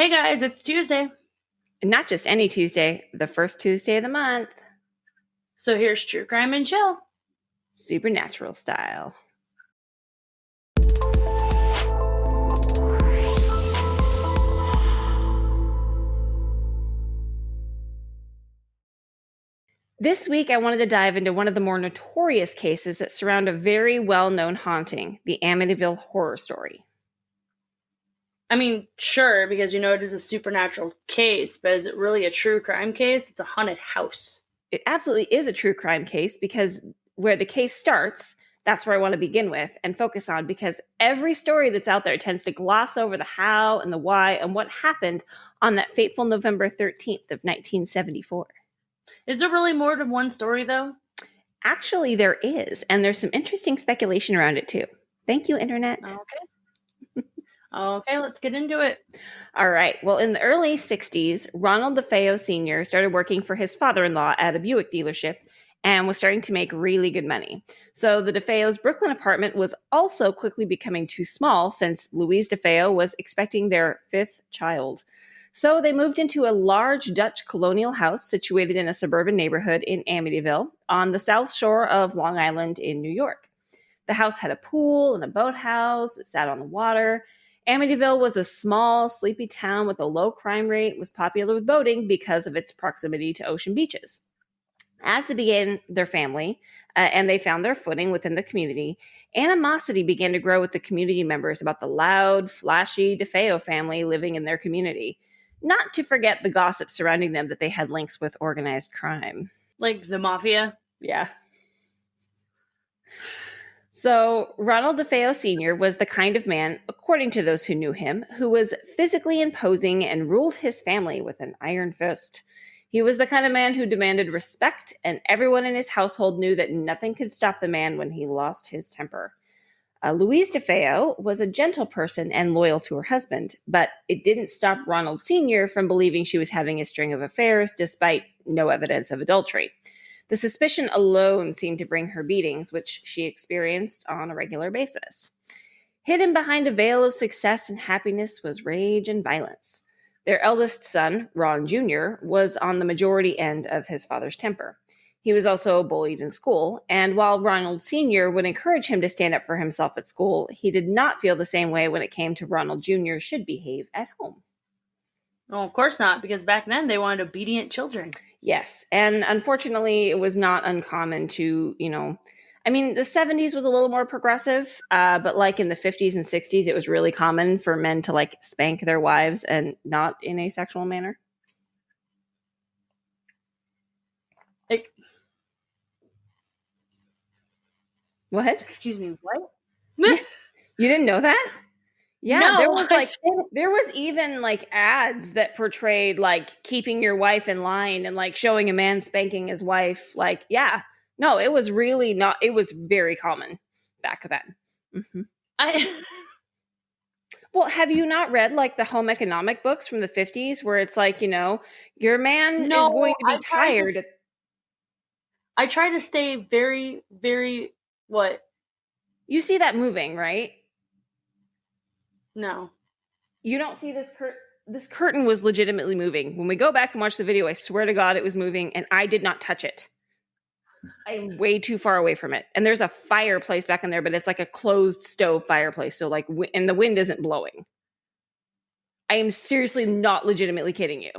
Hey guys, it's Tuesday. Not just any Tuesday, the first Tuesday of the month. So here's True Crime and Chill. Supernatural style. This week, I wanted to dive into one of the more notorious cases that surround a very well-known haunting, the Amityville horror story. I mean, sure, because it is a supernatural case, but is it really a true crime case? It's a haunted house. It absolutely is a true crime case because where the case starts, that's where I want to begin with and focus on, because every story that's out there tends to gloss over the how and the why and what happened on that fateful November 13th of 1974. Is there really more than one story, though? Actually, there is, and there's some interesting speculation around it, too. Thank you, Internet. Okay, let's get into it. All right. Well, in the early 60s, Ronald DeFeo Sr. started working for his father-in-law at a Buick dealership and was starting to make really good money. So the DeFeo's Brooklyn apartment was also quickly becoming too small since Louise DeFeo was expecting their fifth child. So they moved into a large Dutch colonial house situated in a suburban neighborhood in Amityville on the south shore of Long Island in New York. The house had a pool and a boathouse that sat on the water. Amityville was a small, sleepy town with a low crime rate, was popular with boating because of its proximity to ocean beaches. As they began their family and they found their footing within the community, animosity began to grow with the community members about the loud, flashy DeFeo family living in their community. Not to forget the gossip surrounding them that they had links with organized crime. Like the mafia? Yeah. So Ronald DeFeo Sr. was the kind of man, according to those who knew him, who was physically imposing and ruled his family with an iron fist. He was the kind of man who demanded respect, and everyone in his household knew that nothing could stop the man when he lost his temper. Louise DeFeo was a gentle person and loyal to her husband, but it didn't stop Ronald Sr. from believing she was having a string of affairs despite no evidence of adultery. The suspicion alone seemed to bring her beatings, which she experienced on a regular basis. Hidden behind a veil of success and happiness was rage and violence. Their eldest son, Ron Jr., was on the majority end of his father's temper. He was also bullied in school, and while Ronald Sr. would encourage him to stand up for himself at school, he did not feel the same way when it came to Ronald Jr. should behave at home. Well, of course not, because back then they wanted obedient children. Yes, and unfortunately, it was not uncommon to, the 70s was a little more progressive, but like in the 50s and 60s, it was really common for men to like spank their wives and not in a sexual manner. What? Excuse me, what? You didn't know that? Yeah, no, there was even like ads that portrayed like keeping your wife in line and like showing a man spanking his wife. Like, yeah, no, it was really not. It was very common back then. Mm-hmm. Well, have you not read like the home economic books from the 50s where it's like, your man is going to be tired. I try to stay very, very, what? You see that moving, right? No. You don't see this curtain. This curtain was legitimately moving. When we go back and watch the video, I swear to God it was moving, and I did not touch it. I am way too far away from it. And there's a fireplace back in there, but it's like a closed stove fireplace. So like, and the wind isn't blowing. I am seriously not legitimately kidding you.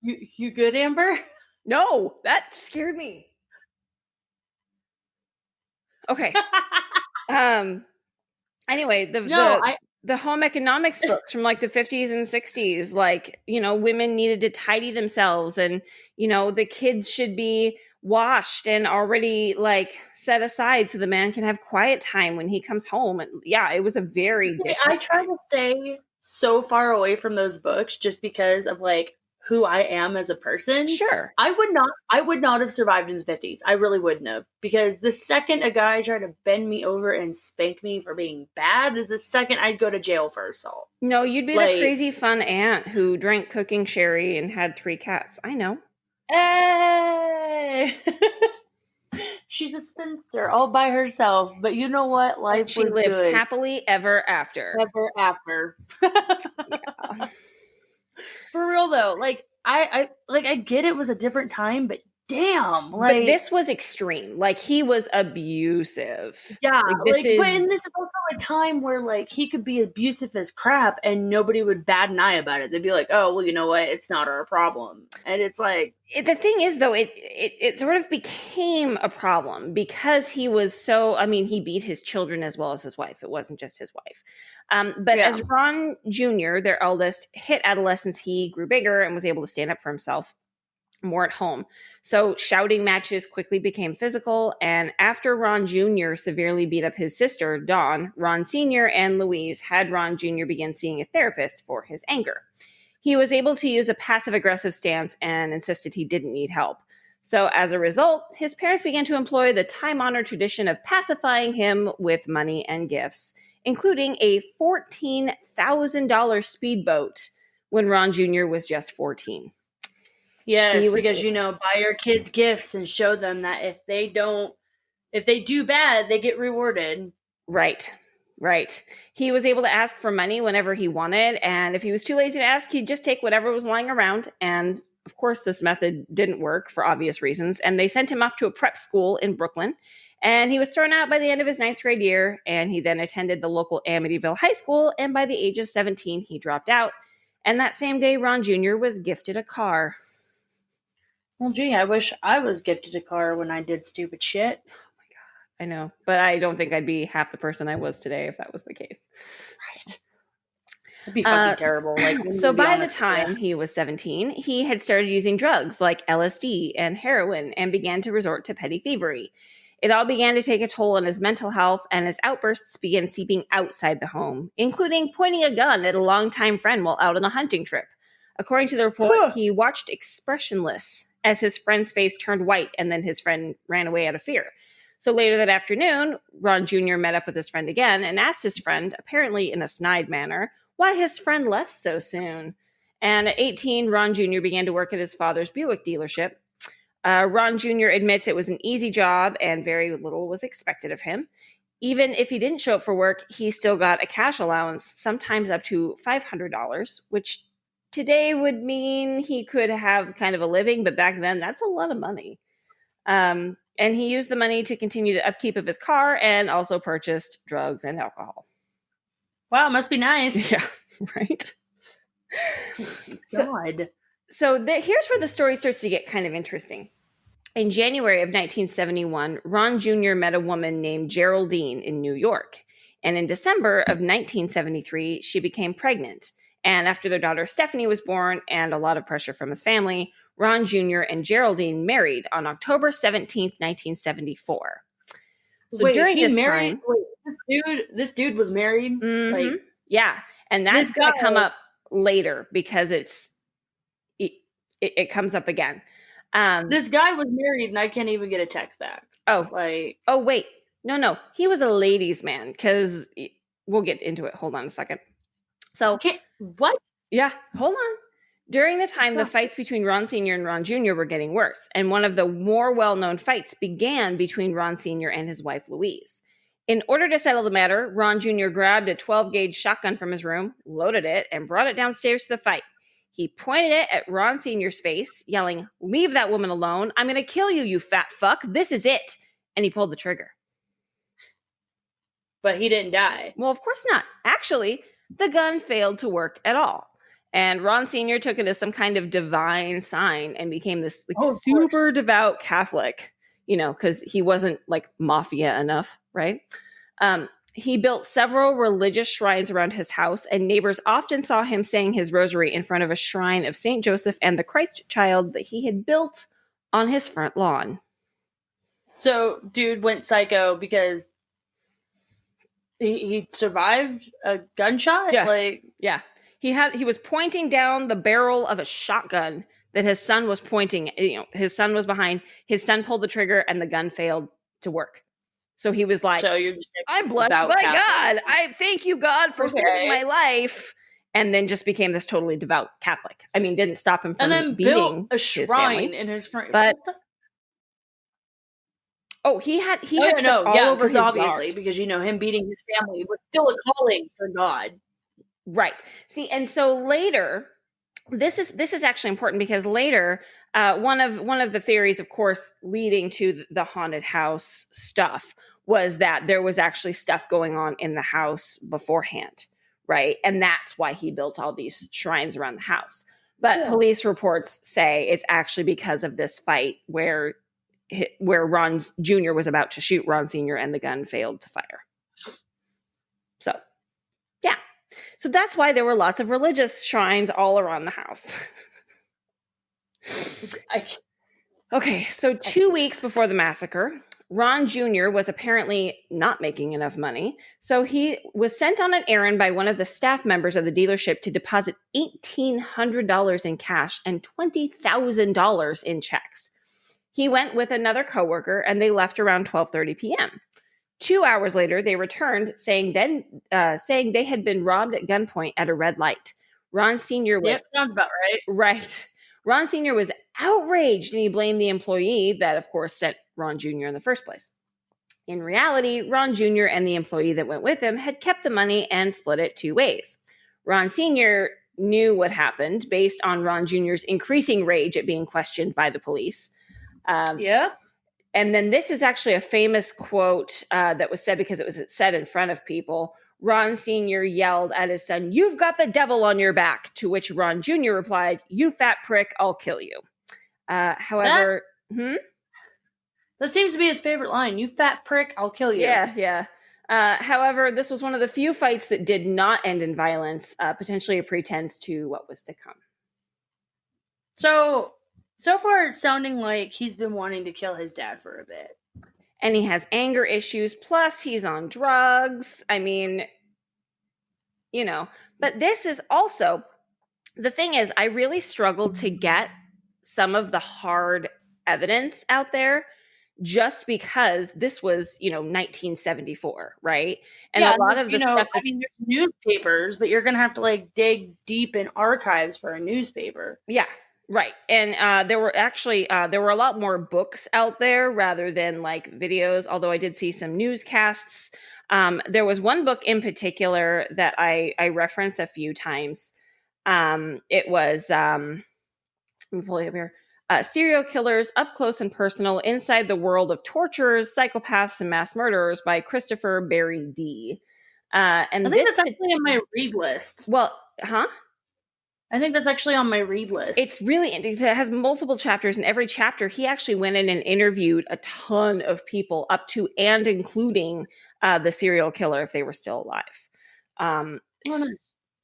You good, Amber? No, that scared me. Okay. Anyway, the home economics books from like the 50s and 60s, like, women needed to tidy themselves and, the kids should be washed and already like set aside so the man can have quiet time when he comes home. And yeah, it was a very I try to stay so far away from those books just because of like who I am as a person. Sure. I would not have survived in the 50s. I really wouldn't have, because the second a guy tried to bend me over and spank me for being bad is the second I'd go to jail for assault. No, you'd be the crazy fun aunt who drank cooking sherry and had 3 cats. I know. Hey! She's a spinster all by herself, but you know what? Life she lived happily ever after. Ever after. Yeah. For real though, like I get it was a different time, but damn, But like this was extreme. Like, he was abusive. yeah, Like, this like but is and this is also a time where like he could be abusive as crap and nobody would bat an eye about it. They'd be like, oh well, you know what? It's not our problem. And it's like the thing is, though, it sort of became a problem because he was so, I mean, he beat his children as well as his wife. It wasn't just his wife. But yeah. as Ron Jr., their eldest, hit adolescence, he grew bigger and was able to stand up for himself more at home. So shouting matches quickly became physical. And after Ron Jr. severely beat up his sister, Dawn, Ron Sr. and Louise had Ron Jr. begin seeing a therapist for his anger. He was able to use a passive-aggressive stance and insisted he didn't need help. So as a result, his parents began to employ the time-honored tradition of pacifying him with money and gifts, including a $14,000 speedboat when Ron Jr. was just 14. Yes, because buy your kids gifts and show them that if they do bad, they get rewarded. Right. He was able to ask for money whenever he wanted, and if he was too lazy to ask, he'd just take whatever was lying around. And of course, this method didn't work for obvious reasons, and they sent him off to a prep school in Brooklyn, and he was thrown out by the end of his 9th grade year, and he then attended the local Amityville high school, and by the age of 17, he dropped out. And that same day, Ron Jr. was gifted a car. Well, gee, I wish I was gifted a car when I did stupid shit. Oh my God, I know. But I don't think I'd be half the person I was today if that was the case. Right. It'd be fucking terrible. Like, so by the time he was 17, he had started using drugs like LSD and heroin and began to resort to petty thievery. It all began to take a toll on his mental health, and his outbursts began seeping outside the home, including pointing a gun at a longtime friend while out on a hunting trip. According to the report, he watched expressionless as his friend's face turned white, and then his friend ran away out of fear. So later that afternoon, Ron Jr. met up with his friend again and asked his friend, apparently in a snide manner, why his friend left so soon. And at 18, Ron Jr. began to work at his father's Buick dealership. Ron Jr. admits it was an easy job and very little was expected of him. Even if he didn't show up for work, he still got a cash allowance, sometimes up to $500, which today would mean he could have kind of a living, but back then that's a lot of money. And he used the money to continue the upkeep of his car and also purchased drugs and alcohol. Wow, must be nice. Yeah, right? God. So here's where the story starts to get kind of interesting. In January of 1971, Ron Jr. met a woman named Geraldine in New York. And in December of 1973, she became pregnant. And after their daughter Stephanie was born and a lot of pressure from his family, Ron Jr. and Geraldine married on October 17th, 1974. So during this time... this dude was married? Mm-hmm. Like, yeah. And that's going to come up later because it comes up again. This guy was married and I can't even get a text back. Oh, wait. No. He was a ladies' man because we'll get into it. Hold on a second. So what? Yeah, hold on. During the time, the fights between Ron Sr. and Ron Jr. were getting worse, and one of the more well-known fights began between Ron Sr. and his wife, Louise. In order to settle the matter, Ron Jr. grabbed a 12-gauge shotgun from his room, loaded it, and brought it downstairs to the fight. He pointed it at Ron Sr.'s face, yelling, "Leave that woman alone. I'm going to kill you, you fat fuck. This is it." And he pulled the trigger. But he didn't die. Well, of course not. Actually, the gun failed to work at all. And Ron Sr. took it as some kind of divine sign and became this super devout Catholic, because he wasn't like mafia enough, right? He built several religious shrines around his house, and neighbors often saw him saying his rosary in front of a shrine of St. Joseph and the Christ child that he had built on his front lawn. So, dude went psycho because he survived a gunshot? Yeah. He was pointing down the barrel of a shotgun that his son was pointing. His son was behind. His son pulled the trigger, and the gun failed to work. So he was like, "I'm blessed by God. I thank you, God, for saving my life." And then just became this totally devout Catholic. I mean, didn't stop him from beating built a shrine in his front. But he had stuff all over his obviously yard. Because him beating his family was still a calling for God. Right. See, and so later, this is actually important because later, one of the theories, of course, leading to the haunted house stuff was that there was actually stuff going on in the house beforehand, right? And that's why he built all these shrines around the house. But police reports say it's actually because of this fight where Ron Jr. was about to shoot Ron Sr. and the gun failed to fire. So, yeah. So that's why there were lots of religious shrines all around the house. Okay, so 2 weeks before the massacre, Ron Jr. was apparently not making enough money, so he was sent on an errand by one of the staff members of the dealership to deposit $1,800 in cash and $20,000 in checks. He went with another coworker, and they left around 12:30 p.m. 2 hours later, they returned, saying they had been robbed at gunpoint at a red light. Ron Sr. was... Yep, sounds about right. Right. Ron Sr. was outraged, and he blamed the employee that, of course, sent Ron Jr. in the first place. In reality, Ron Jr. and the employee that went with him had kept the money and split it 2 ways. Ron Sr. knew what happened based on Ron Jr.'s increasing rage at being questioned by the police. Yeah. And then this is actually a famous quote that was said because it was said in front of people. Ron Sr. yelled at his son, "You've got the devil on your back," to which Ron Jr. replied, "You fat prick, I'll kill you." However... That seems to be his favorite line. "You fat prick, I'll kill you." Yeah. However, this was one of the few fights that did not end in violence, potentially a pretense to what was to come. So far it's sounding like he's been wanting to kill his dad for a bit. And he has anger issues, plus he's on drugs. I mean, but this is also, the thing is, I really struggled to get some of the hard evidence out there just because this was, 1974, right? And a lot of the stuff there's newspapers, but you're going to have to dig deep in archives for a newspaper. Yeah. Right. And there were a lot more books out there rather than videos, although I did see some newscasts. There was one book in particular that I referenced a few times. It was, let me pull it up here. Serial Killers, Up Close and Personal, Inside the World of Torturers, Psychopaths, and Mass Murderers by Christopher Barry D. And I think that's actually on my read list. Well, I think that's actually on my read list. It has multiple chapters, and every chapter he actually went in and interviewed a ton of people up to and including the serial killer if they were still alive.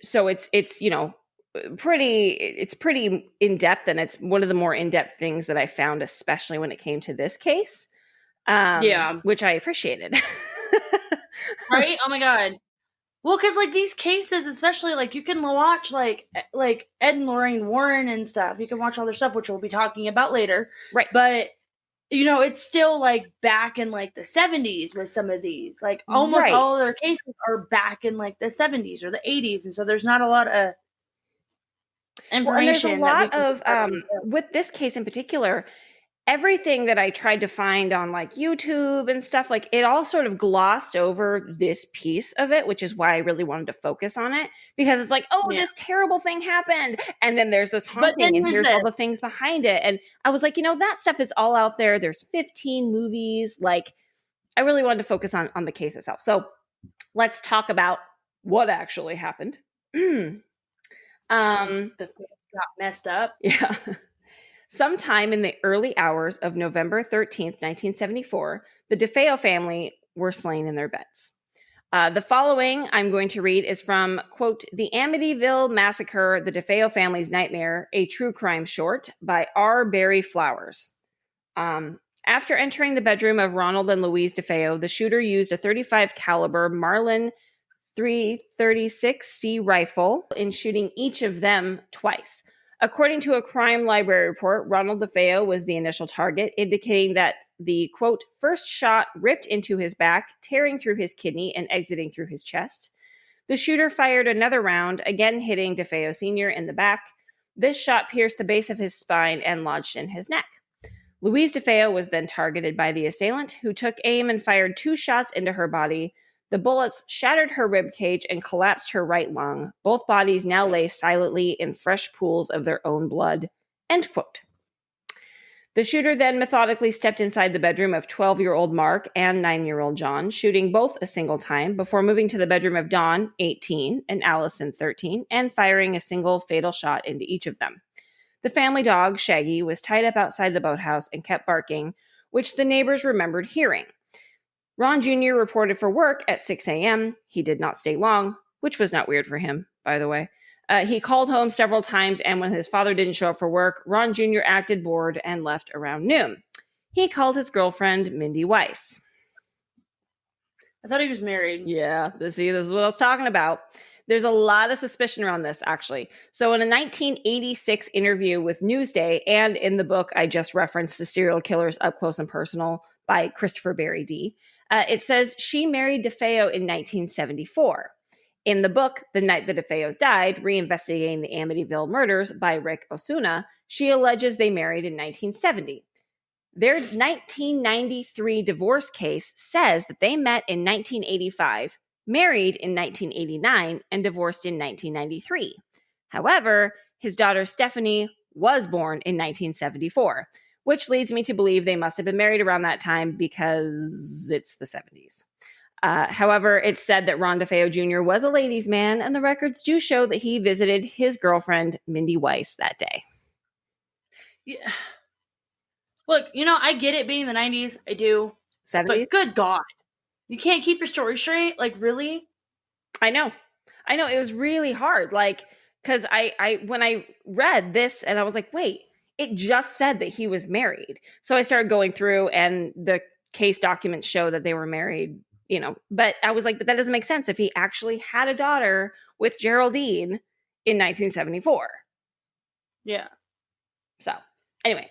So it's pretty in depth, and it's one of the more in-depth things that I found, especially when it came to this case. Which I appreciated. Right? Oh my God. Well, because these cases, especially you can watch like Ed and Lorraine Warren and stuff. You can watch all their stuff, which we'll be talking about later. Right. But it's still back in the 70s with some of these. Almost all of their cases are back in the 70s or the 80s, and so there's not a lot of information. And there's a lot of with this case in particular. Everything that I tried to find on YouTube and stuff, it all sort of glossed over this piece of it, which is why I really wanted to focus on it, because it's this terrible thing happened. And then there's this haunting and here's all the things behind it. And I was that stuff is all out there. There's 15 movies. I really wanted to focus on the case itself. So let's talk about what actually happened. The got messed up. Yeah. Sometime in the early hours of November 13th, 1974, the DeFeo family were slain in their beds. The following I'm going to read is from, quote, The Amityville Massacre, The DeFeo Family's Nightmare, a True Crime Short by R. Barry Flowers. After entering the bedroom of Ronald and Louise DeFeo, the shooter used a .35 caliber Marlin .336C rifle in shooting each of them twice. According to a crime library report, Ronald DeFeo was the initial target, indicating that the, quote, first shot ripped into his back, tearing through his kidney and exiting through his chest. The shooter fired another round, again hitting DeFeo Sr. in the back. This shot pierced the base of his spine and lodged in his neck. Louise DeFeo was then targeted by the assailant, who took aim and fired 2 shots into her body. The bullets shattered her rib cage and collapsed her right lung. Both bodies now lay silently in fresh pools of their own blood. End quote. The shooter then methodically stepped inside the bedroom of 12-year-old Mark and 9-year-old John, shooting both a single time before moving to the bedroom of Dawn, 18, and Allison, 13, and firing a single fatal shot into each of them. The family dog, Shaggy, was tied up outside the boathouse and kept barking, which the neighbors remembered hearing. Ron Jr. reported for work at 6 a.m. He did not stay long, which was not weird for him, by the way. He called home several times, and when his father didn't show up for work, Ron Jr. acted bored and left around noon. He called his girlfriend, Mindy Weiss. I thought he was married. Yeah, this is what I was talking about. There's a lot of suspicion around this, actually. So in a 1986 interview with Newsday, and in the book I just referenced, The Serial Killers Up Close and Personal by Christopher Barry D., it says she married DeFeo in 1974. In the book, The Night the DeFeos Died, Reinvestigating the Amityville Murders by Rick Osuna, she alleges they married in 1970. Their 1993 divorce case says that they met in 1985, married in 1989, and divorced in 1993. However, his daughter Stephanie was born in 1974, which leads me to believe they must have been married around that time because it's the 70s. However, it's said that Ron DeFeo Jr. was a ladies' man, and the records do show that he visited his girlfriend, Mindy Weiss, that day. Yeah. Look, I get it being the 90s. I do. 70s? But good God. You can't keep your story straight? Like, really? I know. It was really hard. Because when I read this and I was like, wait, it just said that he was married. So I started going through and the case documents show that they were married, but I was like, but that doesn't make sense if he actually had a daughter with Geraldine in 1974. Yeah. So anyway,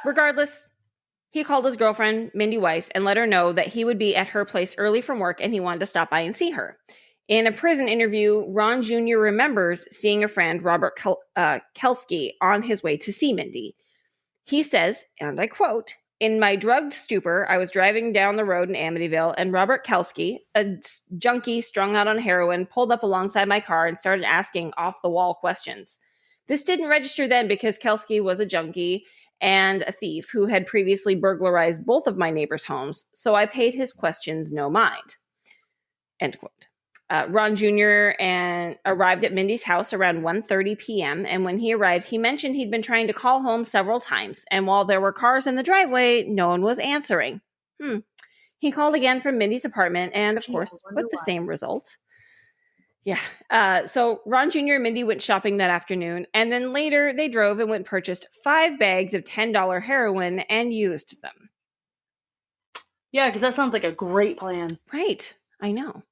regardless, he called his girlfriend, Mindy Weiss, and let her know that he would be at her place early from work and he wanted to stop by and see her. In a prison interview, Ron Jr. remembers seeing a friend, Robert Kelsky, on his way to see Mindy. He says, and I quote, "In my drugged stupor, I was driving down the road in Amityville, and Robert Kelsky, a junkie strung out on heroin, pulled up alongside my car and started asking off-the-wall questions. This didn't register then because Kelsky was a junkie and a thief who had previously burglarized both of my neighbors' homes, so I paid his questions no mind." End quote. Ron Jr. arrived at Mindy's house around 1:30 p.m. And when he arrived, he mentioned he'd been trying to call home several times. And while there were cars in the driveway, no one was answering. He called again from Mindy's apartment and, of course, with the same result. Yeah. So Ron Jr. and Mindy went shopping that afternoon. And then later they drove and went and purchased 5 bags of $10 heroin and used them. Yeah, because that sounds like a great plan. Right. I know.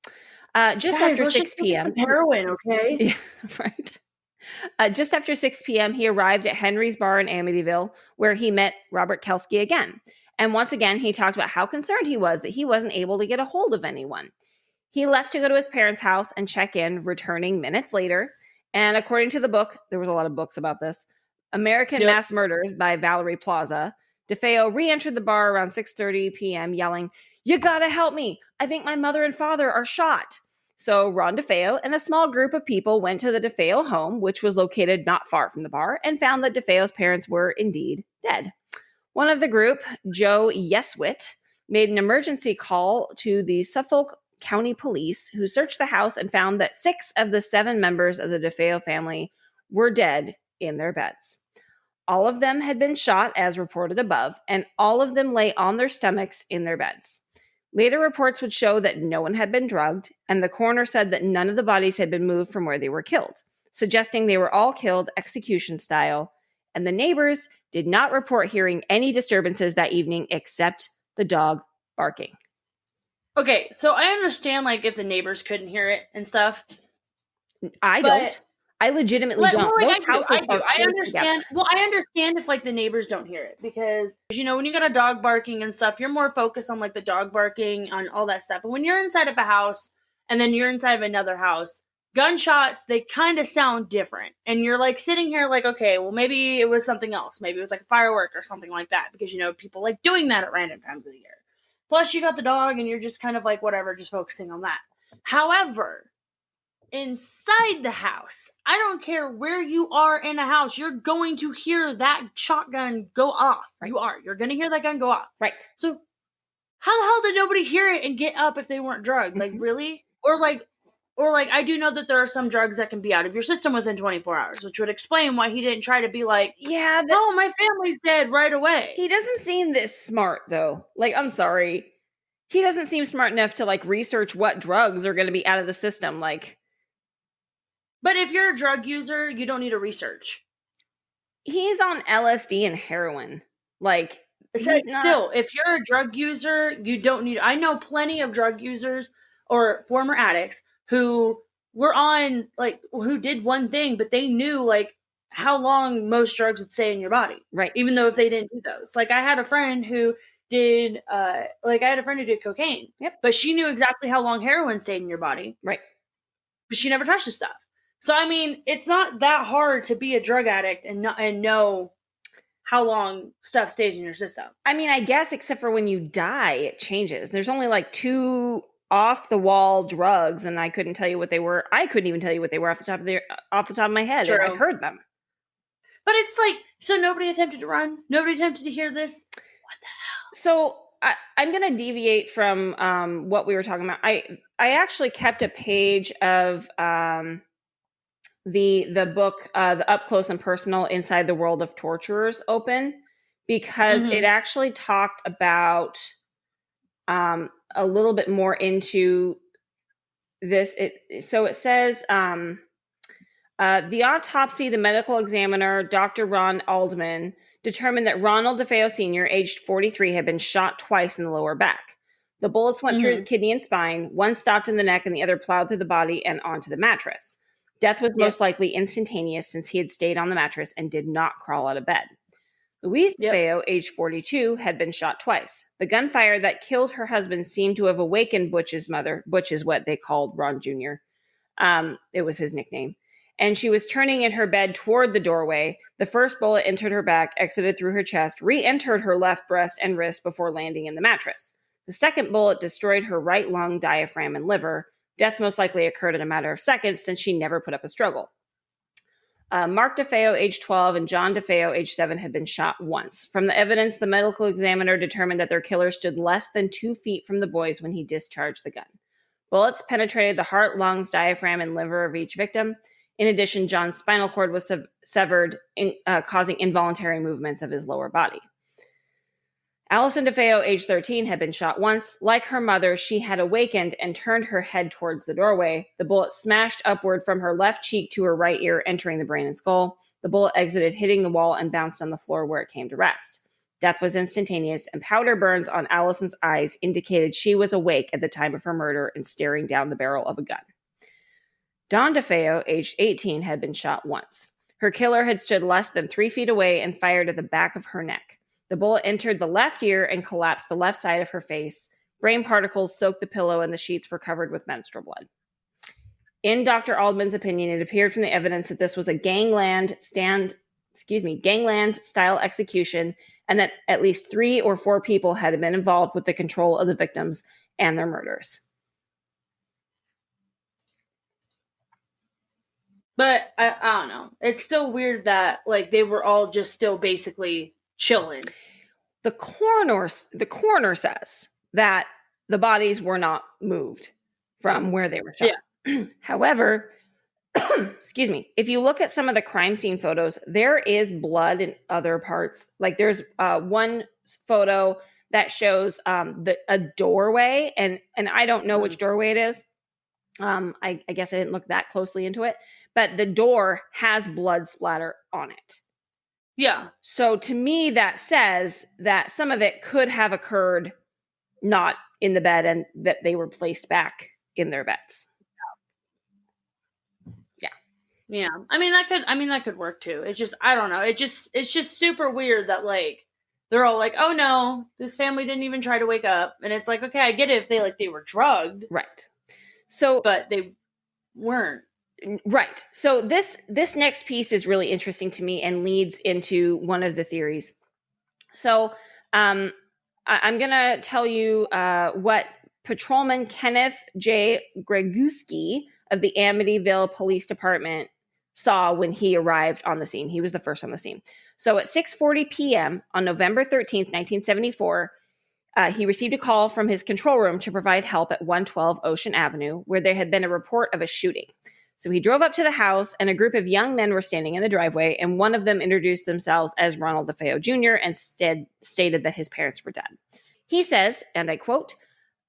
Just after 6 p.m. Heroin, okay? Yeah, right. Just after 6 p.m., he arrived at Henry's Bar in Amityville, where he met Robert Kelsky again. And once again, he talked about how concerned he was that he wasn't able to get a hold of anyone. He left to go to his parents' house and check in, returning minutes later. And according to the book, there was a lot of books about this, American Mass Murders by Valerie Plaza, DeFeo re-entered the bar around 6:30 p.m. yelling, "You gotta help me. I think my mother and father are shot." So Ron DeFeo and a small group of people went to the DeFeo home, which was located not far from the bar, and found that DeFeo's parents were indeed dead. One of the group, Joe Yeswit, made an emergency call to the Suffolk County Police, who searched the house and found that 6 of the 7 members of the DeFeo family were dead in their beds. All of them had been shot, as reported above, and all of them lay on their stomachs in their beds. Later reports would show that no one had been drugged, and the coroner said that none of the bodies had been moved from where they were killed, suggesting they were all killed execution style, and the neighbors did not report hearing any disturbances that evening except the dog barking. Okay, so I understand, if the neighbors couldn't hear it and stuff. I don't. I legitimately don't. I do. I understand. Together. Well, I understand if the neighbors don't hear it because when you got a dog barking and stuff, you're more focused on the dog barking on all that stuff. But when you're inside of a house and then you're inside of another house, gunshots, they kind of sound different. And you're sitting here okay, well maybe it was something else. Maybe it was a firework or something like that because people like doing that at random times of the year. Plus, you got the dog, and you're just kind of like, whatever, just focusing on that. However, inside the house, I don't care where you are in a house, you're going to hear that shotgun go off. Right. You're going to hear that gun go off. Right. So how the hell did nobody hear it and get up if they weren't drugged? Like, really? Or like, I do know that there are some drugs that can be out of your system within 24 hours, which would explain why he didn't try to be like, yeah, but oh, my family's dead right away. He doesn't seem this smart, though. Like, I'm sorry. He doesn't seem smart enough to, like, research what drugs are going to be out of the system. Like, but if you're a drug user, you don't need to research. He's on LSD and heroin. Like, still, if you're a drug user, you don't need. I know plenty of drug users or former addicts who were on, like, who did one thing, but they knew, like, how long most drugs would stay in your body. Right. Even though if they didn't do those. Like, I had a friend who did, cocaine. Yep. But she knew exactly how long heroin stayed in your body. Right. But she never touched the stuff. So, I mean, it's not that hard to be a drug addict and know how long stuff stays in your system. I mean, I guess except for when you die, it changes. There's only like 2 off-the-wall drugs, and I couldn't tell you what they were. I couldn't even tell you what they were off the top of my head. True. I've heard them. But it's like, so nobody attempted to run? Nobody attempted to hear this? What the hell? So I'm going to deviate from what we were talking about. I actually kept a page of the book, the Up Close and Personal Inside the World of Torturers open, because it actually talked about a little bit more into this. So it says, the autopsy, the medical examiner, Dr. Ron Aldman, determined that Ronald DeFeo Sr., aged 43, had been shot twice in the lower back. The bullets went through the kidney and spine. One stopped in the neck and the other plowed through the body and onto the mattress. Death was most likely instantaneous since he had stayed on the mattress and did not crawl out of bed. Louise DeFeo, aged 42, had been shot twice. The gunfire that killed her husband seemed to have awakened Butch's mother. Butch is what they called Ron Jr. It was his nickname. And she was turning in her bed toward the doorway. The first bullet entered her back, exited through her chest, re-entered her left breast and wrist before landing in the mattress. The second bullet destroyed her right lung, diaphragm, and liver. Death most likely occurred in a matter of seconds since she never put up a struggle. Mark DeFeo, age 12, and John DeFeo, age 7, had been shot once. From the evidence, the medical examiner determined that their killer stood less than 2 feet from the boys when he discharged the gun. Bullets penetrated the heart, lungs, diaphragm, and liver of each victim. In addition, John's spinal cord was severed, causing involuntary movements of his lower body. Allison DeFeo, age 13, had been shot once. Like her mother, she had awakened and turned her head towards the doorway. The bullet smashed upward from her left cheek to her right ear, entering the brain and skull. The bullet exited, hitting the wall, and bounced on the floor where it came to rest. Death was instantaneous, and powder burns on Allison's eyes indicated she was awake at the time of her murder and staring down the barrel of a gun. Dawn DeFeo, aged 18, had been shot once. Her killer had stood less than 3 feet away and fired at the back of her neck. The bullet entered the left ear and collapsed the left side of her face. Brain particles soaked the pillow and the sheets were covered with menstrual blood. In Dr. Aldman's opinion, it appeared from the evidence that this was a gangland style execution, and that at least 3 or 4 people had been involved with the control of the victims and their murders. But I don't know. It's still weird that, like, they were all just still basically chilling. The coroner says that the bodies were not moved from where they were shot. Yeah. However, excuse me, if you look at some of the crime scene photos, there is blood in other parts. Like, there's one photo that shows a doorway, and I don't know which doorway it is. I guess I didn't look that closely into it, but the door has blood splatter on it. Yeah. So to me, that says that some of it could have occurred not in the bed and that they were placed back in their beds. Yeah. Yeah. I mean, that could work too. It's just, I don't know. It's just super weird that, like, they're all like, oh no, this family didn't even try to wake up. And it's like, okay, I get it if they were drugged. Right. So, but they weren't. Right. So this next piece is really interesting to me and leads into one of the theories. So I'm going to tell you what Patrolman Kenneth J. Greguski of the Amityville Police Department saw when he arrived on the scene. He was the first on the scene. So at 6:40 p.m. on November 13th, 1974, he received a call from his control room to provide help at 112 Ocean Avenue, where there had been a report of a shooting. So he drove up to the house, and a group of young men were standing in the driveway, and one of them introduced themselves as Ronald DeFeo Jr. and stated that his parents were dead. He says, and I quote,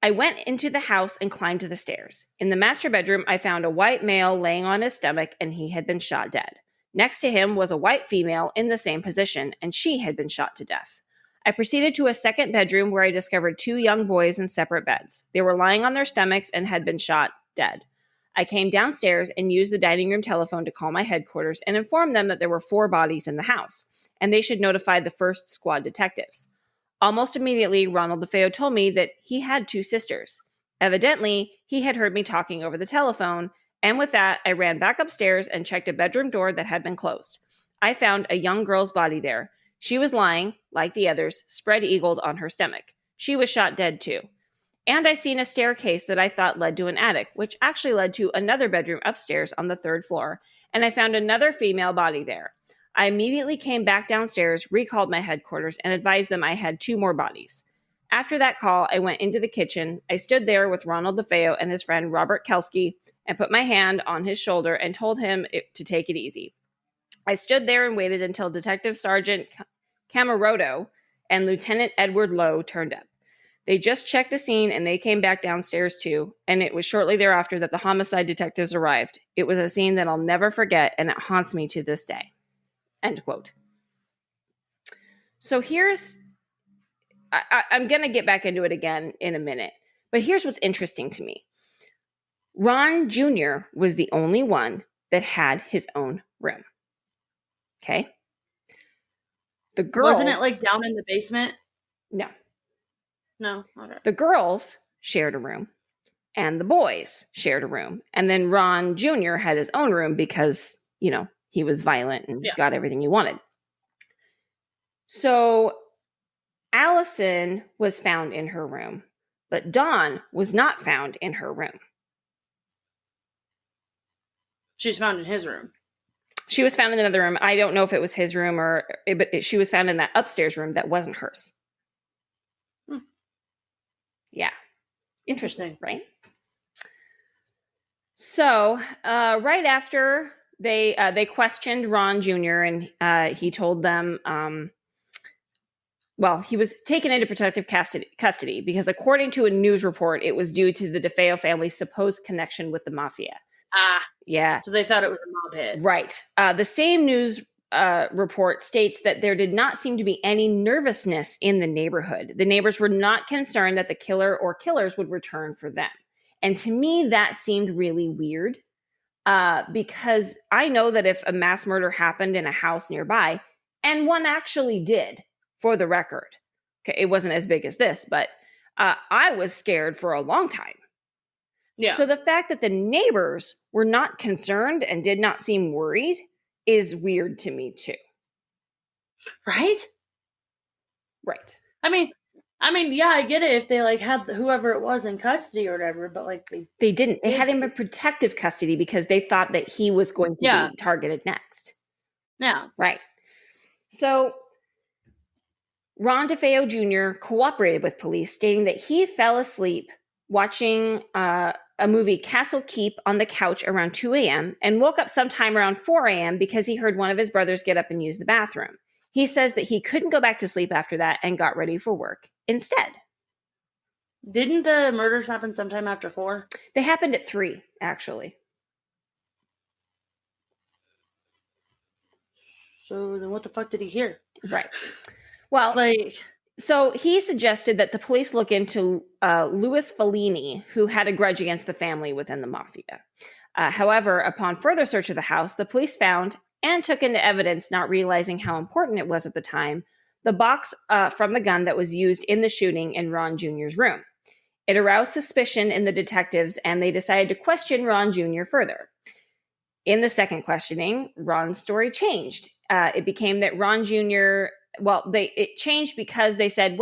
"I went into the house and climbed to the stairs. In the master bedroom, I found a white male laying on his stomach, and he had been shot dead. Next to him was a white female in the same position, and she had been shot to death. I proceeded to a second bedroom where I discovered two young boys in separate beds. They were lying on their stomachs and had been shot dead. I came downstairs and used the dining room telephone to call my headquarters and inform them that there were 4 bodies in the house, and they should notify the first squad detectives. Almost immediately, Ronald DeFeo told me that he had 2 sisters. Evidently, he had heard me talking over the telephone, and with that, I ran back upstairs and checked a bedroom door that had been closed. I found a young girl's body there. She was lying, like the others, spread-eagled on her stomach. She was shot dead too. And I seen a staircase that I thought led to an attic, which actually led to another bedroom upstairs on the 3rd floor, and I found another female body there. I immediately came back downstairs, recalled my headquarters, and advised them I had 2 more bodies. After that call, I went into the kitchen. I stood there with Ronald DeFeo and his friend Robert Kelsky and put my hand on his shoulder and told him to take it easy. I stood there and waited until Detective Sergeant Camaroto and Lieutenant Edward Lowe turned up. They just checked the scene and they came back downstairs too, and it was shortly thereafter that the homicide detectives arrived. It was a scene that I'll never forget, and it haunts me to this day." End quote. So I'm going to get back into it again in a minute, but here's what's interesting to me. Ron Jr. was the only one that had his own room. Okay? The girl... Wasn't it like down in the basement? No. No. Okay. The girls shared a room and the boys shared a room. And then Ron Jr. had his own room because, he was violent and got everything he wanted. So Allison was found in her room, but Dawn was not found in her room. She was found in his room. She was found in another room. I don't know if it was his room but she was found in that upstairs room that wasn't hers. Yeah. Interesting, right? So right after they questioned Ron Jr. and he told them, he was taken into protective custody because according to a news report, it was due to the DeFeo family's supposed connection with the mafia. Yeah. So they thought it was a mob hit. Right. The same news report states that there did not seem to be any nervousness in the neighborhood. The neighbors were not concerned that the killer or killers would return for them. And to me, that seemed really weird because I know that if a mass murder happened in a house nearby, and one actually did, for the record, okay, it wasn't as big as this, but I was scared for a long time. Yeah. So the fact that the neighbors were not concerned and did not seem worried is weird to me too. Right? Right. I mean, yeah, I get it if they had whoever it was in custody or whatever, but they didn't. They had him in protective custody because they thought that he was going to be targeted next. Yeah. Right. So Ron DeFeo Jr. cooperated with police, stating that he fell asleep watching a movie, Castle Keep, on the couch around 2 a.m. and woke up sometime around 4 a.m. because he heard one of his brothers get up and use the bathroom. He says that he couldn't go back to sleep after that and got ready for work instead. Didn't the murders happen sometime after 4? They happened at 3, actually. So then what the fuck did he hear? Right. Well, so he suggested that the police look into Louis Fellini, who had a grudge against the family within the mafia. However, upon further search of the house, the police found and took into evidence, not realizing how important it was at the time, the box from the gun that was used in the shooting in Ron Jr.'s room. It aroused suspicion in the detectives, and they decided to question Ron Jr. further. In the second questioning, Ron's story changed. It became that Ron Jr. It changed because they said,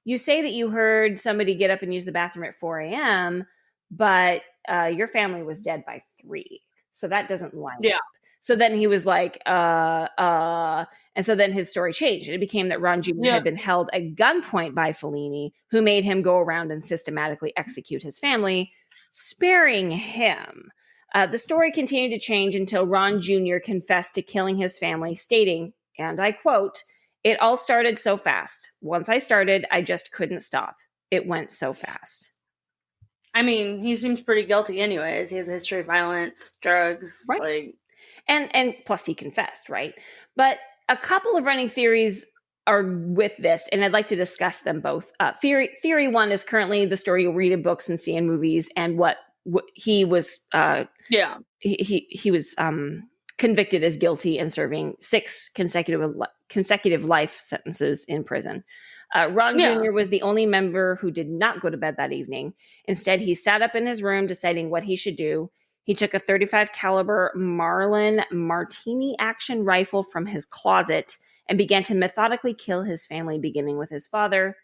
you say that you heard somebody get up and use the bathroom at 4 a.m., but your family was dead by 3. So that doesn't line up. So then he was like, and so then his story changed. It became that Ron Jr. had been held at gunpoint by Fellini, who made him go around and systematically execute his family, sparing him. The story continued to change until Ron Jr. confessed to killing his family, stating, and I quote, "It all started so fast. Once I started, I just couldn't stop. It went so fast." I mean, he seems pretty guilty anyways. He has a history of violence, drugs. Right. Like, and plus he confessed, right? But a couple of running theories are with this, and I'd like to discuss them both. Theory 1 is currently the story you'll read in books and see in movies, and what he was he was convicted as guilty and serving 6 consecutive life sentences in prison. Ron Jr. was the only member who did not go to bed that evening. Instead, he sat up in his room deciding what he should do. He took a .35 caliber Marlin Martini action rifle from his closet and began to methodically kill his family, beginning with his father.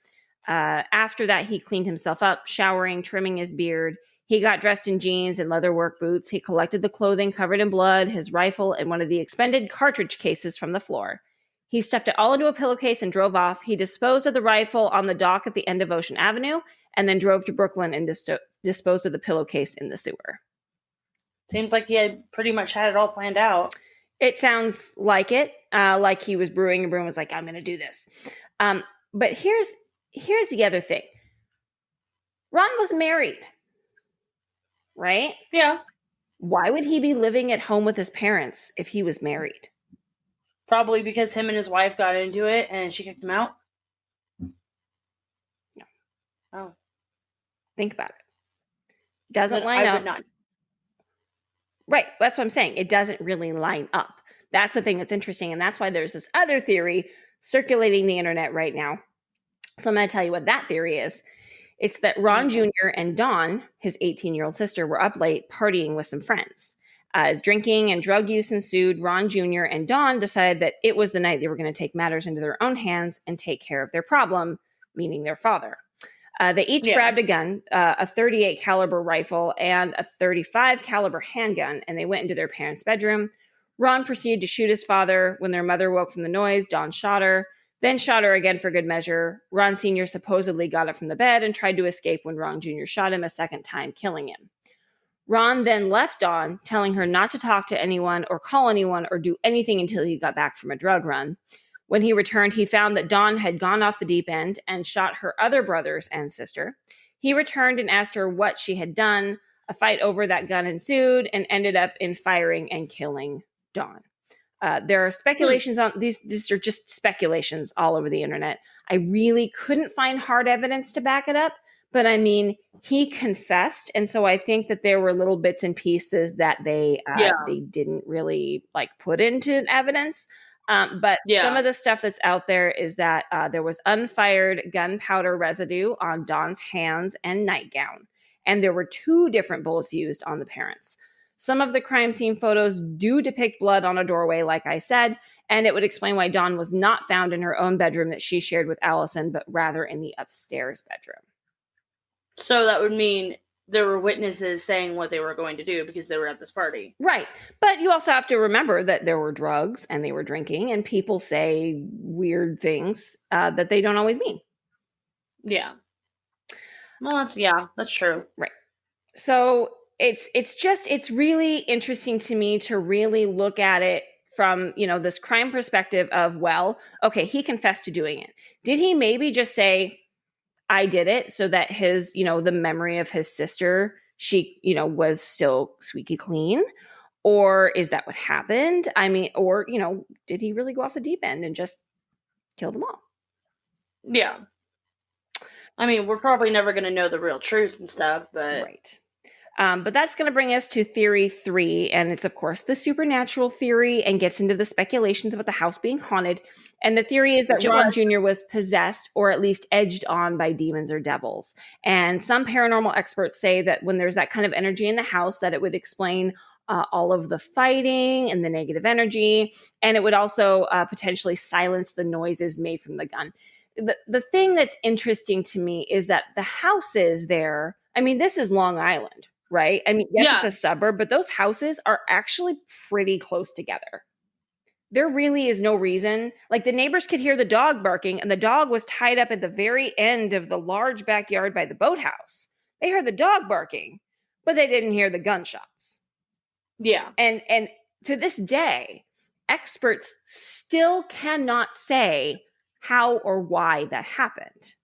After that, he cleaned himself up, showering, trimming his beard. He got dressed in jeans and leather work boots. He collected the clothing covered in blood, his rifle, and one of the expended cartridge cases from the floor. He stuffed it all into a pillowcase and drove off. He disposed of the rifle on the dock at the end of Ocean Avenue and then drove to Brooklyn and disposed of the pillowcase in the sewer. Seems like he had pretty much had it all planned out. It sounds like it. Like he was brewing and was like, I'm going to do this. But here's the other thing. Ron was married, right? Yeah. Why would he be living at home with his parents if he was married? Probably because him and his wife got into it and she kicked him out. No. Oh. Think about it. Doesn't line up. I would not. Right. That's what I'm saying. It doesn't really line up. That's the thing that's interesting. And that's why there's this other theory circulating the internet right now. So I'm going to tell you what that theory is. It's that Ron Jr. and Dawn, his 18-year-old sister, were up late partying with some friends. As drinking and drug use ensued, Ron Jr. and Dawn decided that it was the night they were going to take matters into their own hands and take care of their problem, meaning their father. They each grabbed a gun, a .38 caliber rifle and a .35 caliber handgun, and they went into their parents' bedroom. Ron proceeded to shoot his father. When their mother woke from the noise, Dawn shot her, then shot her again for good measure. Ron Sr. supposedly got up from the bed and tried to escape when Ron Jr. shot him a second time, killing him. Ron then left Dawn, telling her not to talk to anyone or call anyone or do anything until he got back from a drug run. When he returned, he found that Dawn had gone off the deep end and shot her other brothers and sister. He returned and asked her what she had done. A fight over that gun ensued and ended up in firing and killing Dawn. There are speculations on these are just speculations all over the internet. I really couldn't find hard evidence to back it up, but I mean, he confessed, and so I think that there were little bits and pieces that they didn't really like put into evidence. But some of the stuff that's out there is that there was unfired gunpowder residue on Dawn's hands and nightgown, and there were 2 different bullets used on the parents. Some of the crime scene photos do depict blood on a doorway, like I said, and it would explain why Dawn was not found in her own bedroom that she shared with Allison, but rather in the upstairs bedroom. So that would mean there were witnesses saying what they were going to do because they were at this party. Right. But you also have to remember that there were drugs and they were drinking, and people say weird things that they don't always mean. Yeah. Well, that's true. Right. So it's really interesting to me to really look at it from, this crime perspective of, well, okay, he confessed to doing it. Did he maybe just say, I did it, so that his, the memory of his sister, she, was still squeaky clean? Or is that what happened? I mean, or, did he really go off the deep end and just kill them all? Yeah. I mean, we're probably never going to know the real truth and stuff, but... Right. But that's going to bring us to theory 3. And it's, of course, the supernatural theory and gets into the speculations about the house being haunted. And the theory is that Ron Jr. was possessed or at least edged on by demons or devils. And some paranormal experts say that when there's that kind of energy in the house, that it would explain all of the fighting and the negative energy. And it would also potentially silence the noises made from the gun. the thing that's interesting to me is that the houses there, I mean, this is Long Island, right? I mean, yes, it's a suburb, but those houses are actually pretty close together. There really is no reason. Like, the neighbors could hear the dog barking, and the dog was tied up at the very end of the large backyard by the boathouse. They heard the dog barking, but they didn't hear the gunshots. Yeah. And to this day, experts still cannot say how or why that happened.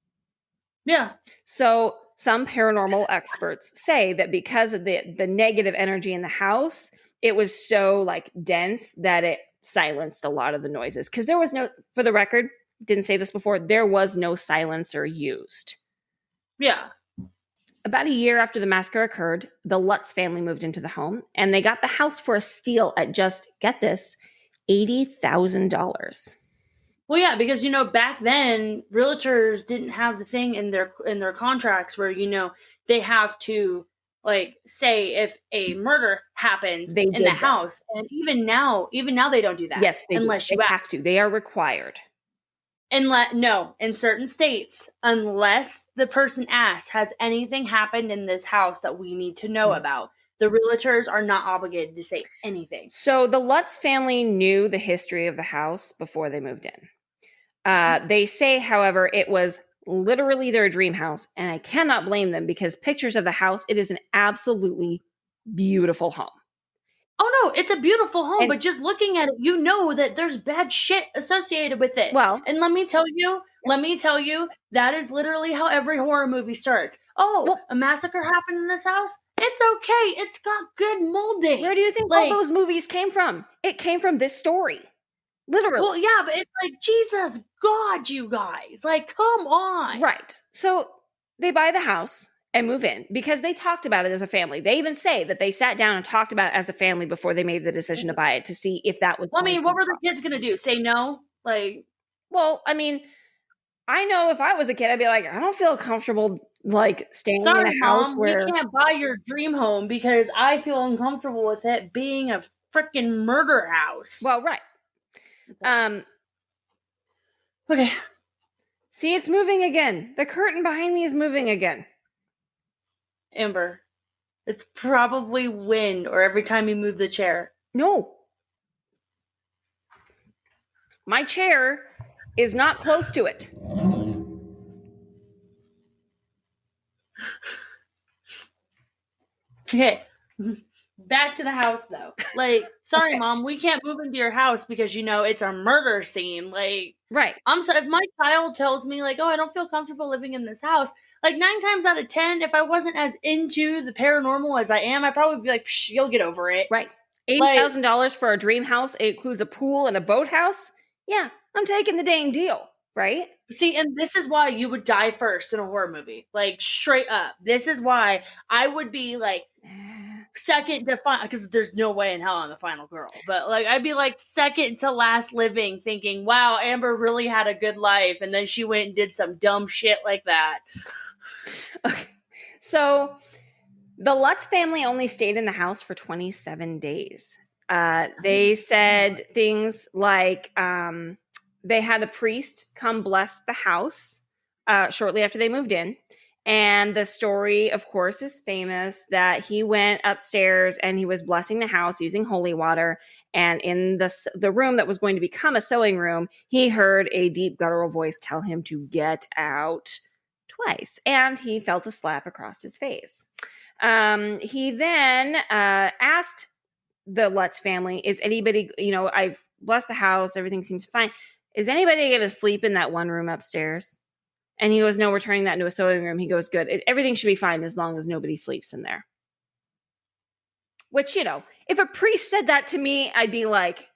Yeah. So some paranormal experts say that because of the negative energy in the house, it was so like dense that it silenced a lot of the noises. Because there was no, for the record, didn't say this before, there was no silencer used. Yeah. About a year after the massacre occurred, the Lutz family moved into the home, and they got the house for a steal at just, get this, $80,000. Well, yeah, because, you know, back then, realtors didn't have the thing in their contracts where, you know, they have to, like, say if a murder happens in the house. And even now they don't do that. Yes, they unless do. They have to. They are required. No, in certain states, unless the person asks, has anything happened in this house that we need to know about, the realtors are not obligated to say anything. So the Lutz family knew the history of the house before they moved in. They say, however, it was literally their dream house, and I cannot blame them because pictures of the house, it is an absolutely beautiful home. Oh, no, it's a beautiful home, but just looking at it, you know that there's bad shit associated with it. Well, and let me tell you, that is literally how every horror movie starts. A massacre happened in this house? It's okay. It's got good molding. Where do you think all those movies came from? It came from this story. Literally. Well, yeah, but it's like, Jesus God, you guys. Like, come on. Right. So they buy the house and move in because they talked about it as a family. They even say that they sat down and talked about it as a family before they made the decision to buy it to see if that was. Well, I mean, what were the kids going to do? Say no? Like, well, I mean, I know if I was a kid, I'd be like, I don't feel comfortable like staying in a house Mom, where we can't buy your dream home because I feel uncomfortable with it being a freaking murder house. Well, right. Okay. See, it's moving again. The curtain behind me is moving again. Amber, it's probably wind or every time you move the chair. No. My chair is not close to it. Okay. Back to the house, though. Like, sorry, okay. Mom, we can't move into your house because, you know, it's a murder scene. Like, right. I'm sorry, if my child tells me, like, oh, I don't feel comfortable living in this house, like 9 times out of 10, if I wasn't as into the paranormal as I am, I'd probably be like, psh, you'll get over it. Right. $80,000 for a dream house. It includes a pool and a boathouse. Yeah, I'm taking the dang deal. Right? See, and this is why you would die first in a horror movie. Like, straight up. This is why I would be, like, second to final, because there's no way in hell I'm the final girl. But, like, I'd be, like, second to last living, thinking, wow, Amber really had a good life. And then she went and did some dumb shit like that. Okay. So, the Lutz family only stayed in the house for 27 days. They said things like, they had a priest come bless the house shortly after they moved in. And the story, of course, is famous that he went upstairs and he was blessing the house using holy water. And in the room that was going to become a sewing room, he heard a deep guttural voice tell him to get out twice. And he felt a slap across his face. He then asked the Lutz family, is anybody, you know, I've blessed the house, everything seems fine. Is anybody going to sleep in that one room upstairs? And he goes, no, we're turning that into a sewing room. He goes, good. Everything should be fine as long as nobody sleeps in there. Which, you know, if a priest said that to me, I'd be like,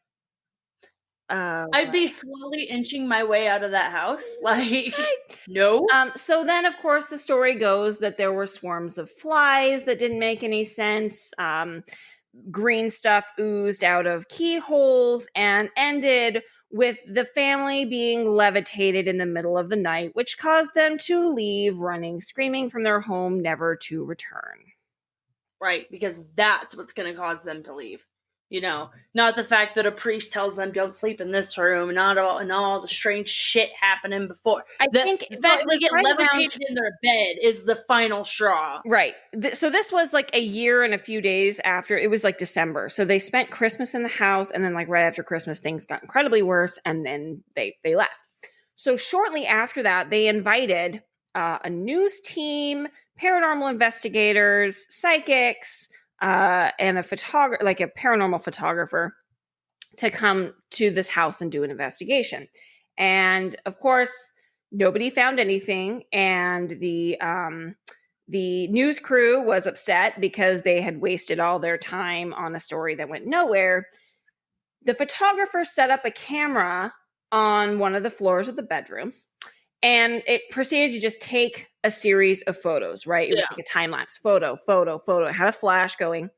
I'd be slowly inching my way out of that house. Like, no. So then, of course, the story goes that there were swarms of flies that didn't make any sense. Green stuff oozed out of keyholes and ended with the family being levitated in the middle of the night, which caused them to leave, running, screaming from their home, never to return. Right, because that's what's going to cause them to leave. You know, not the fact that a priest tells them don't sleep in this room, and all the strange shit happening before. The fact they get levitated in their bed is the final straw. Right. So this was like a year and a few days after. It was like December. So they spent Christmas in the house, and then like right after Christmas, things got incredibly worse, and then they left. So shortly after that, they invited a news team, paranormal investigators, psychics, and a photographer, like a paranormal photographer, to come to this house and do an investigation. And of course, nobody found anything. And the news crew was upset because they had wasted all their time on a story that went nowhere. The photographer set up a camera on one of the floors of the bedrooms, and it proceeded to just take a series of photos, right? It was like a time lapse, photo. It had a flash going.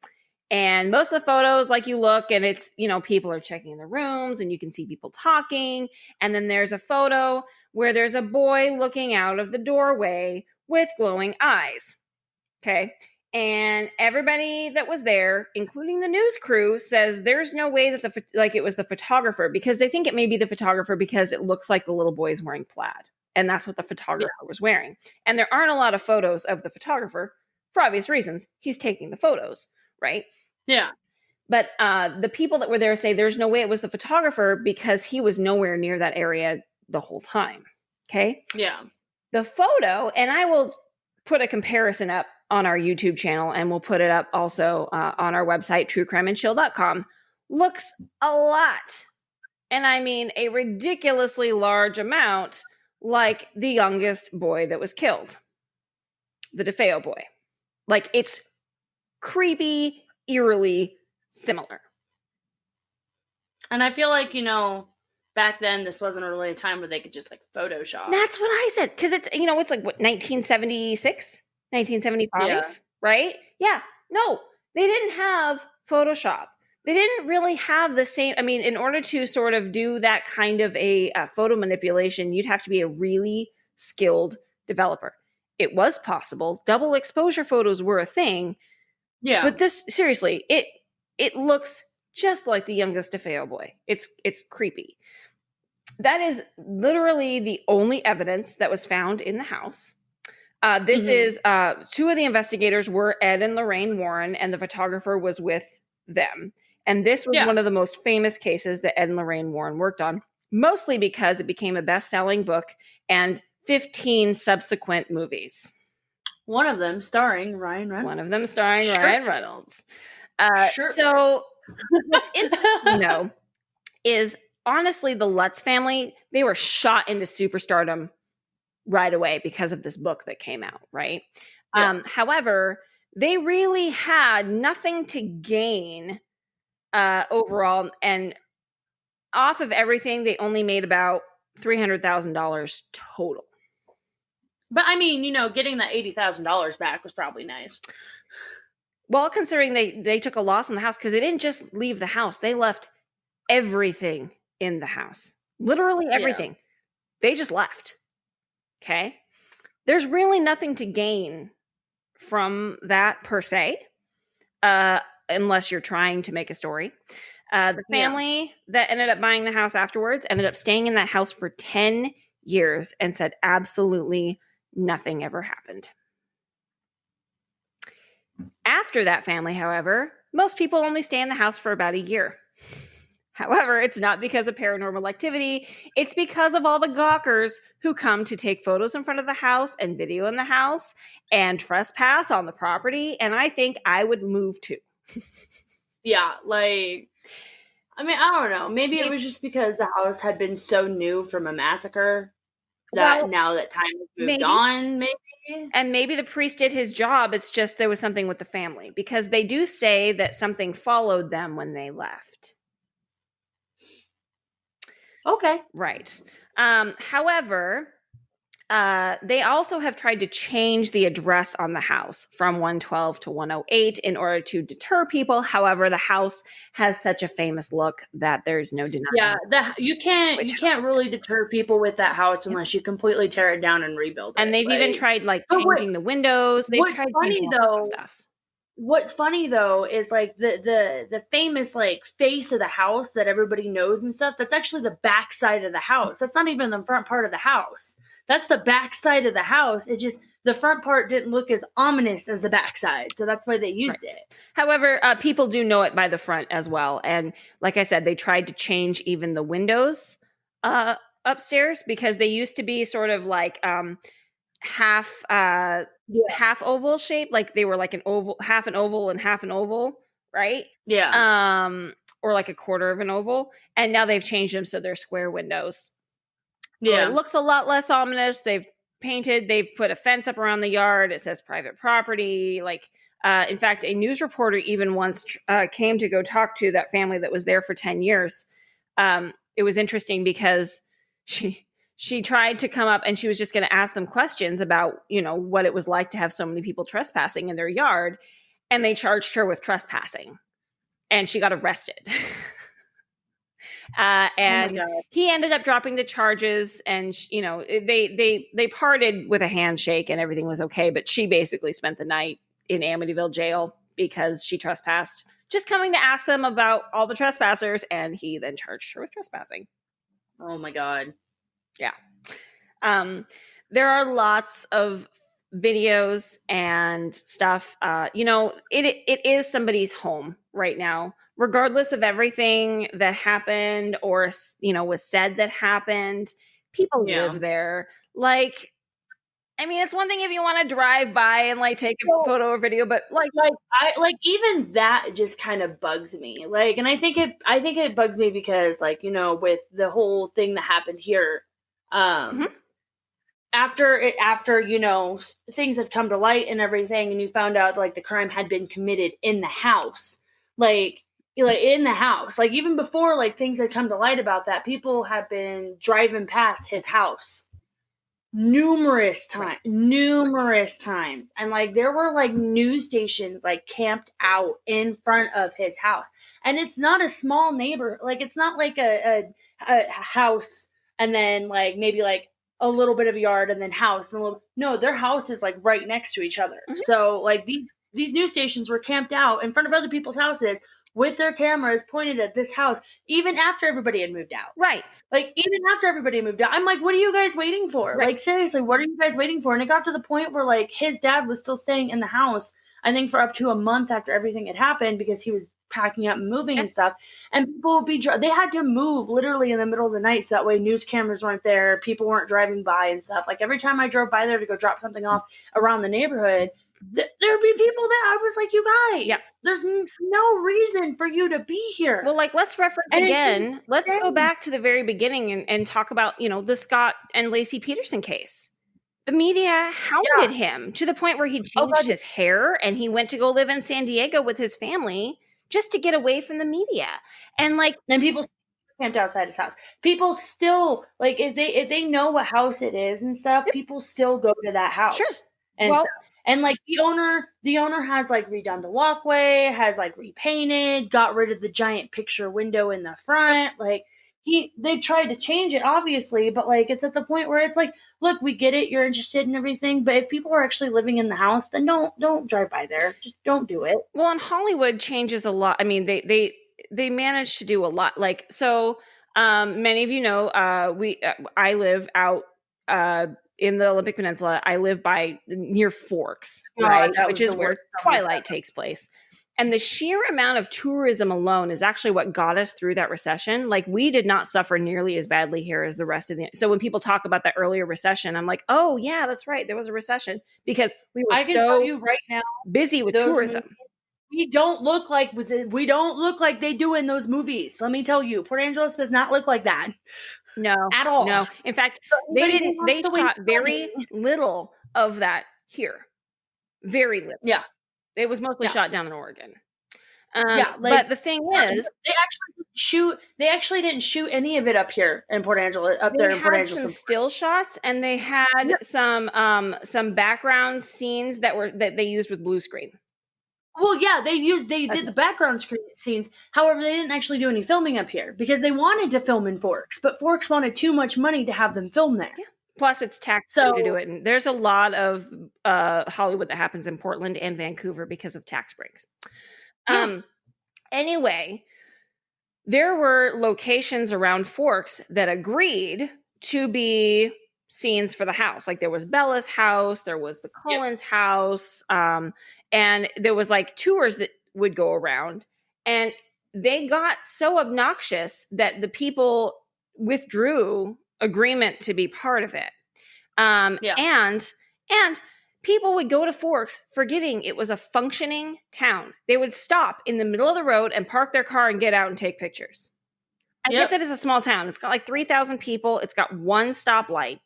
And most of the photos, like you look and it's, you know, people are checking in the rooms and you can see people talking. And then there's a photo where there's a boy looking out of the doorway with glowing eyes. Okay. And everybody that was there, including the news crew, says there's no way that it was the photographer, because they think it may be the photographer because it looks like the little boy is wearing plaid. And that's what the photographer was wearing. And there aren't a lot of photos of the photographer for obvious reasons. He's taking the photos, right? Yeah. But the people that were there say there's no way it was the photographer because he was nowhere near that area the whole time. Okay? Yeah. The photo, and I will put a comparison up on our YouTube channel, and we'll put it up also on our website, truecrimeandchill.com, looks a lot, and I mean a ridiculously large amount, like the youngest boy that was killed, the DeFeo boy. Like, it's creepy, eerily similar. And I feel like, you know, back then this wasn't really a time where they could just like Photoshop. That's what I said, because it's, you know, it's like what, 1976, 1975, right? Yeah. No, they didn't have Photoshop. They didn't really have the same. I mean, in order to sort of do that kind of a photo manipulation, you'd have to be a really skilled developer. It was possible. Double exposure photos were a thing. Yeah. But this, seriously, it looks just like the youngest DeFeo boy. It's creepy. That is literally the only evidence that was found in the house. This is two of the investigators were Ed and Lorraine Warren, and the photographer was with them. And this was one of the most famous cases that Ed and Lorraine Warren worked on, mostly because it became a best-selling book and 15 subsequent movies. One of them starring Ryan Reynolds. Ryan Reynolds. So what's interesting, though, is honestly the Lutz family, they were shot into superstardom right away because of this book that came out, right? Yeah. However, they really had nothing to gain overall, and off of everything, they only made about $300,000 total. But I mean, you know, getting that $80,000 back was probably nice. Well, considering they took a loss in the house, because they didn't just leave the house, they left everything in the house. Literally everything. Yeah. They just left. Okay? There's really nothing to gain from that per se, unless you're trying to make a story. The family that ended up buying the house afterwards ended up staying in that house for 10 years and said absolutely nothing ever happened. After that family, however, most people only stay in the house for about a year. However, it's not because of paranormal activity. It's because of all the gawkers who come to take photos in front of the house and video in the house and trespass on the property. And I think I would move too. Yeah, like, I mean, I don't know. Maybe it was just because the house had been so new from a massacre that now that time has moved on, maybe. And maybe the priest did his job. It's just there was something with the family, because they do say that something followed them when they left. Okay. Right. However, they also have tried to change the address on the house from 112 to 108 in order to deter people. However, the house has such a famous look that there's no denying. Yeah, you can't really deter people with that house unless you completely tear it down and rebuild it. And they've even tried like changing the windows. They've tried changing all that stuff. What's funny though is like the famous like face of the house that everybody knows and stuff. That's actually the back side of the house. That's not even the front part of the house. That's the back side of the house. It just the front part didn't look as ominous as the back side, so that's why they used it. However, people do know it by the front as well, and like I said, they tried to change even the windows upstairs because they used to be sort of like half oval shape, like they were like an oval, half an oval and half an oval, right? Yeah. Or like a quarter of an oval, and now they've changed them so they're square windows. So Yeah. it looks a lot less ominous. They've put a fence up around the yard. It says private property. Like, in fact, a news reporter even once came to go talk to that family that was there for 10 years. It was interesting because she tried to come up and she was just going to ask them questions about, what it was like to have so many people trespassing in their yard. And they charged her with trespassing and she got arrested. And he ended up dropping the charges, and they parted with a handshake, and everything was okay. But she basically spent the night in Amityville jail because she trespassed, just coming to ask them about all the trespassers, and he then charged her with trespassing. Oh my God! Yeah, there are lots of videos and stuff. It is somebody's home right now. Regardless of everything that happened or, was said that happened, people live there. Like, I mean, it's one thing if you want to drive by and like take a photo or video, but even that just kind of bugs me. Like, and I think it bugs me because with the whole thing that happened here, after things had come to light and everything, and you found out like the crime had been committed in the house, like in the house, like even before like things had come to light about that, people had been driving past his house numerous times, and like there were like news stations like camped out in front of his house, and it's not a small neighbor, like it's not like a house and then like maybe like a little bit of a yard and then house and no, their house is like right next to each other. So like these news stations were camped out in front of other people's houses with their cameras pointed at this house, even after everybody had moved out. Right. Like, even after everybody moved out, I'm like, what are you guys waiting for? Right. Like, seriously, what are you guys waiting for? And it got to the point where, like, his dad was still staying in the house, I think, for up to a month after everything had happened because he was packing up and moving and stuff. And people would they had to move literally in the middle of the night so that way news cameras weren't there, people weren't driving by and stuff. Like, every time I drove by there to go drop something off around the neighborhood, there would be people there. I was like, you guys, there's no reason for you to be here. Well, like, let's reference again. Let's go back to the very beginning and talk about, the Scott and Lacey Peterson case. The media hounded him to the point where he changed his hair and he went to go live in San Diego with his family just to get away from the media. And people camped outside his house. People still, like, if they know what house it is and stuff, people still go to that house. Sure. And like the owner has like redone the walkway, has like repainted, got rid of the giant picture window in the front. Like they tried to change it, obviously, but like it's at the point where it's like, look, we get it, you're interested in everything, but if people are actually living in the house, then don't drive by there. Just don't do it. Well, and Hollywood changes a lot. I mean, they managed to do a lot. Like, so many of you know, I live out in the Olympic Peninsula. I live near Forks, right? Which is where Twilight takes place. And the sheer amount of tourism alone is actually what got us through that recession. Like, we did not suffer nearly as badly here as the rest of so when people talk about that earlier recession, I'm like, oh yeah, that's right. There was a recession because we were tell you right now, busy with tourism. We don't look like they do in those movies. Let me tell you, Port Angeles does not look like that. No, at all. No, in fact, they shot very little of that here. Very little. Yeah. It was mostly shot down in Oregon. But the thing is, they actually didn't shoot any of it up here in Port Angeles. They had some still shots, and they had some background scenes that they used with blue screen. Well, yeah, they did the background scenes. However, they didn't actually do any filming up here because they wanted to film in Forks, but Forks wanted too much money to have them film there. Yeah. Plus, it's tax-free to do it. And there's a lot of Hollywood that happens in Portland and Vancouver because of tax breaks. Yeah. Anyway, there were locations around Forks that agreed to be scenes for the house. Like there was Bella's house, there was the Collins house, and there was like tours that would go around. And they got so obnoxious that the people withdrew agreement to be part of it. And people would go to Forks forgetting it was a functioning town. They would stop in the middle of the road and park their car and get out and take pictures. I get that it's a small town. It's got like 3,000 people. It's got one stoplight.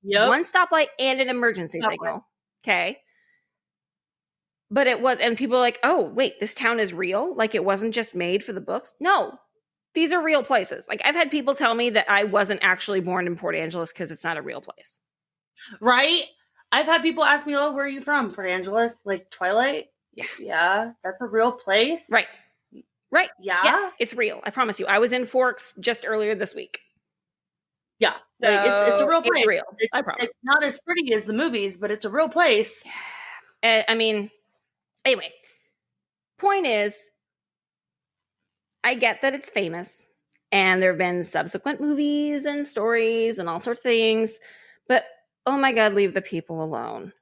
One stoplight and an emergency signal. Okay. But it was, and people are like, oh, wait, this town is real? Like it wasn't just made for the books? No, these are real places. Like I've had people tell me that I wasn't actually born in Port Angeles because it's not a real place. Right? I've had people ask me, oh, where are you from? Port Angeles? Like Twilight? Yeah. That's a real place? Right. Yeah. Yes, it's real. I promise you. I was in Forks just earlier this week. Yeah. So like it's a real place. It's real. I promise. It's not as pretty as the movies, but it's a real place. I mean, anyway, point is, I get that it's famous and there have been subsequent movies and stories and all sorts of things, but oh my God, leave the people alone.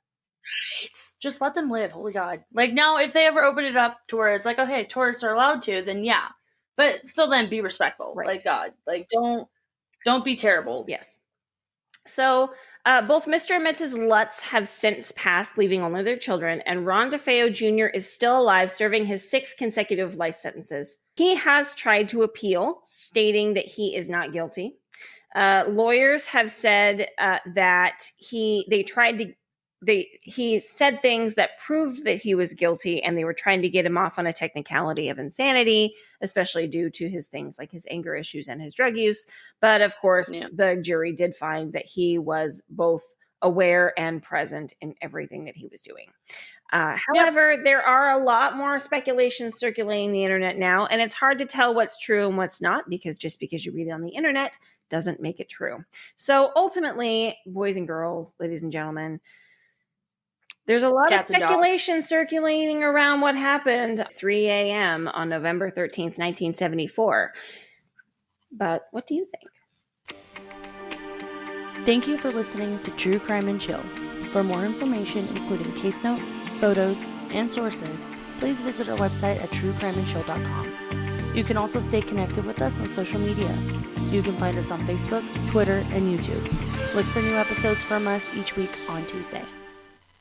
Right. Just let them live. Holy God. Like now, if they ever open it up to where it's like, oh, hey, tourists are allowed to, then yeah. But still then be respectful. Right. Like God. Like don't be terrible. Yes. So both Mr. and Mrs. Lutz have since passed, leaving only their children, and Ron DeFeo Jr. is still alive, serving his 6 consecutive life sentences. He has tried to appeal, stating that he is not guilty. Lawyers have said that he said things that proved that he was guilty, and they were trying to get him off on a technicality of insanity, especially due to his things like his anger issues and his drug use. But of course, the jury did find that he was both aware and present in everything that he was doing. However, there are a lot more speculations circulating the internet now, and it's hard to tell what's true and what's not, because just because you read it on the internet doesn't make it true. So ultimately, boys and girls, ladies and gentlemen, there's a lot of speculation circulating around what happened at 3 a.m. on November 13th, 1974. But what do you think? Thank you for listening to True Crime and Chill. For more information, including case notes, photos, and sources, please visit our website at truecrimeandchill.com. You can also stay connected with us on social media. You can find us on Facebook, Twitter, and YouTube. Look for new episodes from us each week on Tuesday.